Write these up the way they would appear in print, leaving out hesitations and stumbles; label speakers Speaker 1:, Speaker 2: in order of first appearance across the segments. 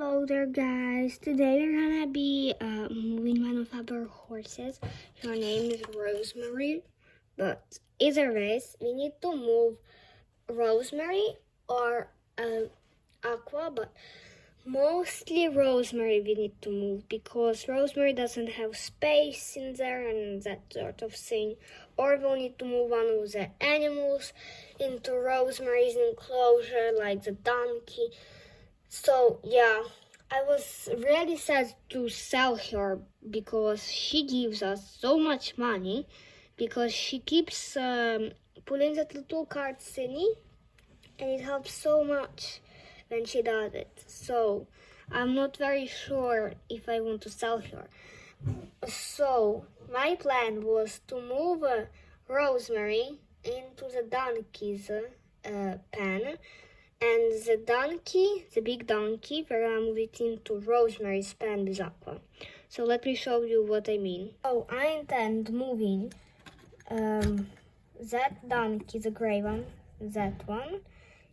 Speaker 1: Hello there guys, today we're gonna be moving one of our horses. Her name is Rosemary, but either ways we need to move Rosemary or Aqua, but mostly Rosemary we need to move because Rosemary doesn't have space in there and that sort of thing. Or we'll need to move one of the animals into Rosemary's enclosure, like the donkey. So yeah, I was really sad to sell her because she gives us so much money because she keeps pulling that little cart thingy and it helps so much when she does it. So I'm not very sure if I want to sell her. So my plan was to move Rosemary into the donkey's pen. And the donkey, the big donkey, we're gonna move it into Rosemary's pen with Aqua. So let me show you what I mean. So I intend moving that donkey, the gray one, that one,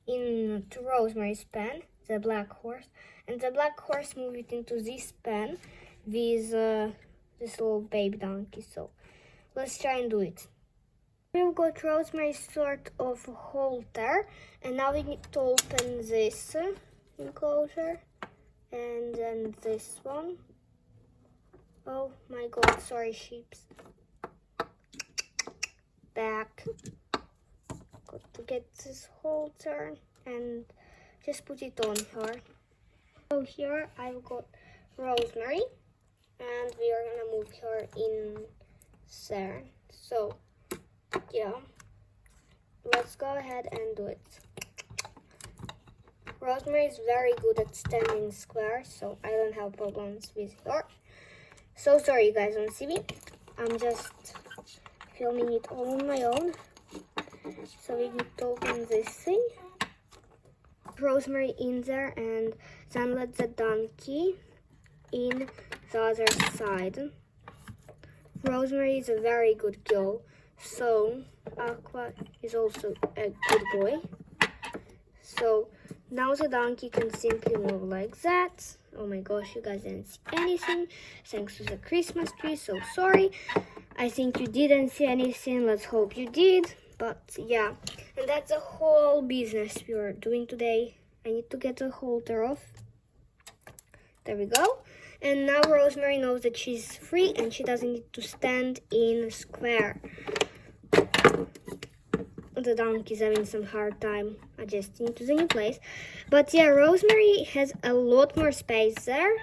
Speaker 1: into Rosemary's pen, the black horse. And the black horse move it into this pen with this little baby donkey. So let's try and do it. We've got Rosemary's sort of halter, and now we need to open this enclosure and then this one. Oh my god, sorry sheeps. Back. Got to get this halter and just put it on her. So here I've got Rosemary and we are gonna move her in there. So yeah, let's go ahead and do it. Rosemary is very good at standing square, so I don't have problems with her. So sorry you guys don't see me. I'm just filming it all on my own. So we need to open this thing. Rosemary in there and then let the donkey in the other side. Rosemary is a very good girl. So Aqua is also a good boy. So now the donkey can simply move like that. Oh my gosh, you guys didn't see anything thanks to the Christmas tree, so sorry. I think you didn't see anything, let's hope you did. But yeah, and that's the whole business we are doing today. I need to get the halter off. There we go. And now Rosemary knows that she's free and she doesn't need to stand in a square. The donkey's having some hard time adjusting to the new place. But yeah, Rosemary has a lot more space there.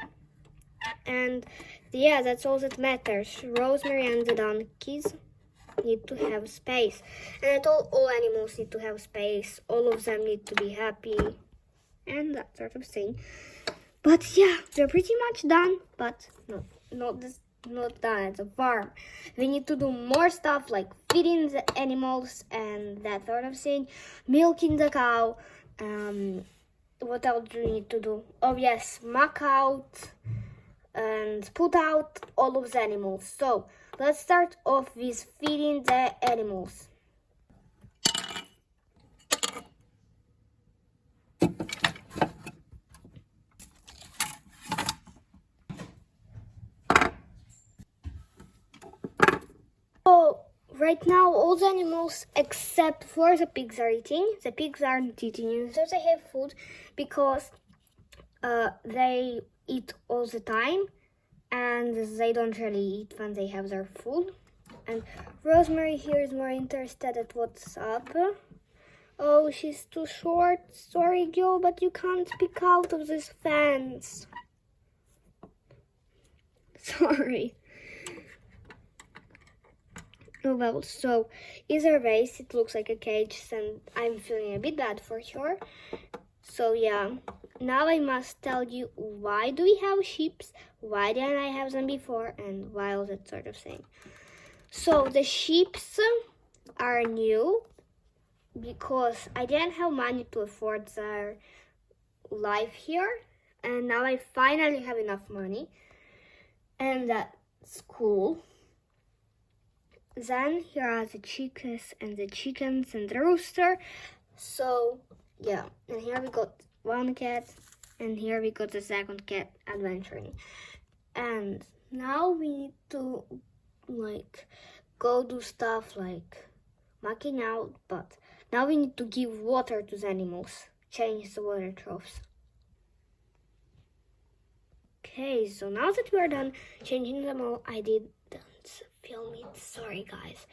Speaker 1: And yeah, that's all that matters. Rosemary and the donkeys need to have space. And I told all animals need to have space. All of them need to be happy. And that sort of thing. But yeah, we're pretty much done. But no, not done at the farm. We need to do more stuff like feeding the animals and that sort of thing, milking the cow. What else do we need to do? Oh yes, muck out and put out all of the animals. So let's start off with feeding the animals. So right now all the animals except for the pigs are eating. The pigs aren't eating, so they have food because they eat all the time and they don't really eat when they have their food. And Rosemary here is more interested at what's up. Oh, she's too short. Sorry, girl, but you can't peek out of this fence. Sorry. Oh well, so either way, it looks like a cage and I'm feeling a bit bad for her. So yeah, now I must tell you why do we have sheep, why didn't I have them before, and why all that sort of thing. So the sheep are new because I didn't have money to afford their life here, and now I finally have enough money, and that's cool. Then here are the chickens and the rooster. So yeah, and here we got one cat And here we got the second cat adventuring. And now we need to go do stuff like mucking out, but now we need to give water to the animals, change the water troughs. Okay, so now that we're done changing them all, I didn't film it. Sorry guys,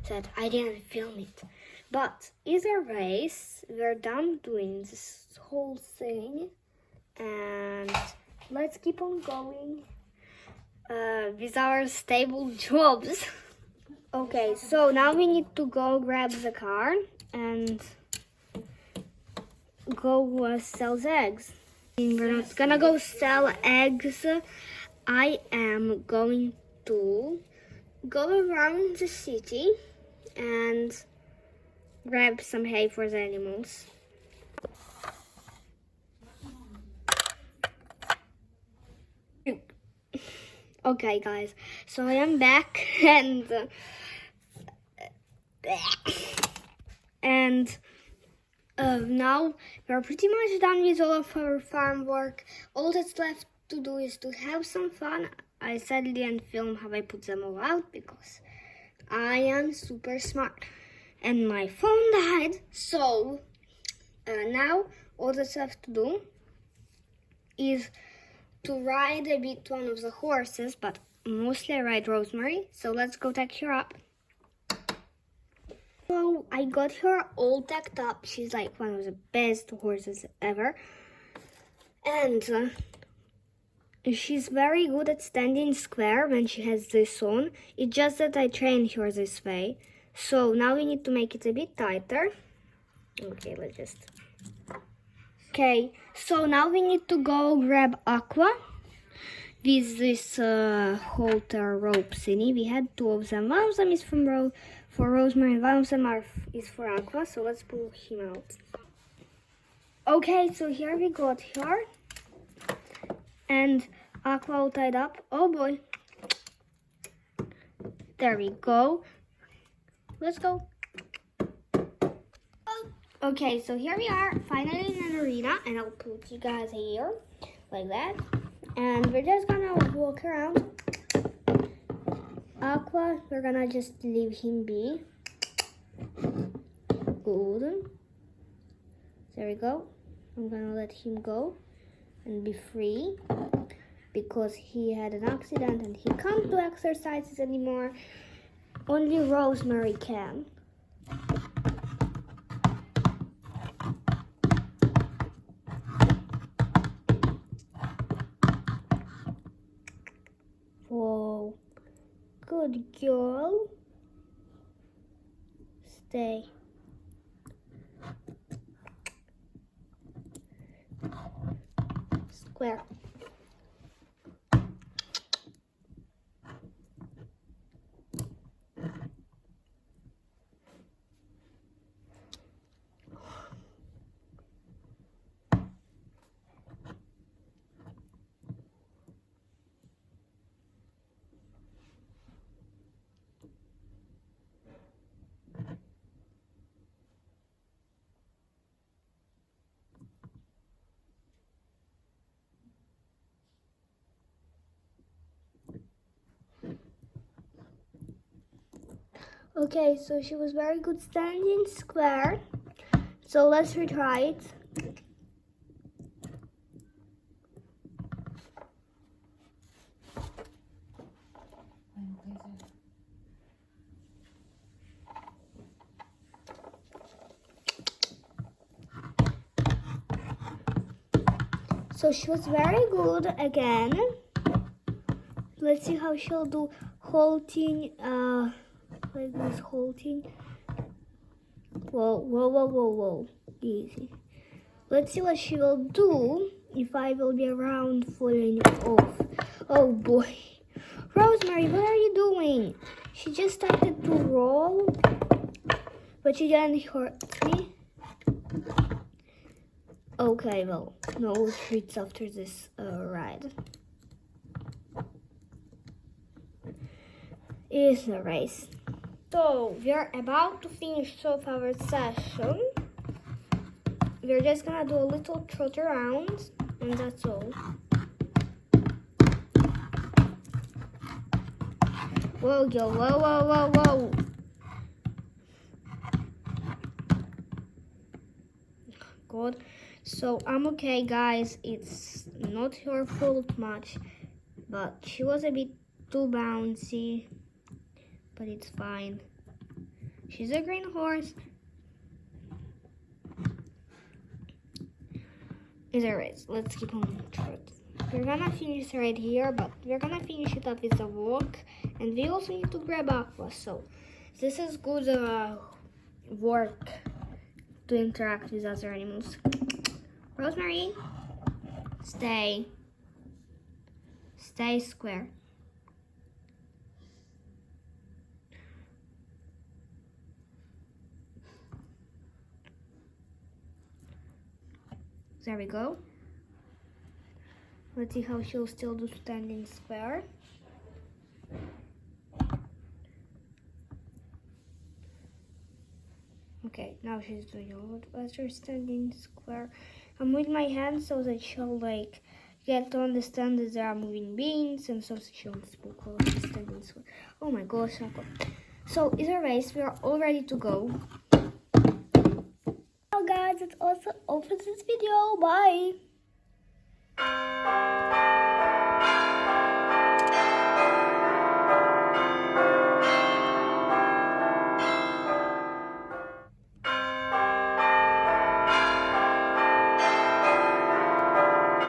Speaker 1: that I didn't film it. But either ways, we're done doing this whole thing, and let's keep on going with our stable jobs. Okay, so now we need to go grab the car and go sell the eggs. We're not gonna go sell eggs. I am going to go around the city and grab some hay for the animals. Okay guys, so I am back and now we're pretty much done with all of our farm work. All that's left to do is to have some fun. I sadly didn't film how I put them all out because I am super smart and my phone died. So now all that's left to do is to ride a bit one of the horses, but mostly I ride Rosemary. So let's go take her up. So I got her all decked up. She's like one of the best horses ever. And she's very good at standing square when she has this on. It's just that I trained her this way. So now we need to make it a bit tighter. Okay, let's just... Okay, so now we need to go grab Aqua with this halter rope thingy. We had two of them. One of them is for Rosemary and one of them is for Aqua. So let's pull him out. Okay, so here we got her. And Aqua all tied up. Oh boy. There we go. Let's go. Okay, so here we are, finally in an arena, and I'll put you guys here, like that. And we're just gonna walk around. Aqua, we're gonna just leave him be. Good. There we go. I'm gonna let him go and be free because he had an accident and he can't do exercises anymore. Only Rosemary can. Whoa, good girl. Stay. Square. Okay, so she was very good standing square. So let's retry it. So she was very good again. Let's see how she'll do halting, like this halting. Whoa, whoa, whoa, whoa, whoa. Easy. Let's see what she will do if I will be around falling off. Oh boy. Rosemary, what are you doing? She just started to roll, but she didn't hurt me. Okay, well, no treats after this ride. It's a race. So, we're about to finish off our session. We're just gonna do a little trot around and that's all. Whoa, yo, whoa, whoa, whoa, whoa. Good. So I'm okay, guys. It's not her fault much, but she was a bit too bouncy, but it's fine. She's a green horse. Anyways, let's keep on track. We're gonna finish right here, but we're gonna finish it up with the walk, and we also need to grab Aqua. So this is good work to interact with other animals. Rosemary, stay square. There we go. Let's see how she'll still do standing square. Okay, now she's doing a lot better standing square. I'm with my hands so that she'll like get to understand that there are moving beings, and so she'll spook while she's standing square. Oh my gosh, so either way, we are all ready to go. Well guys, that's also all for this video. Bye!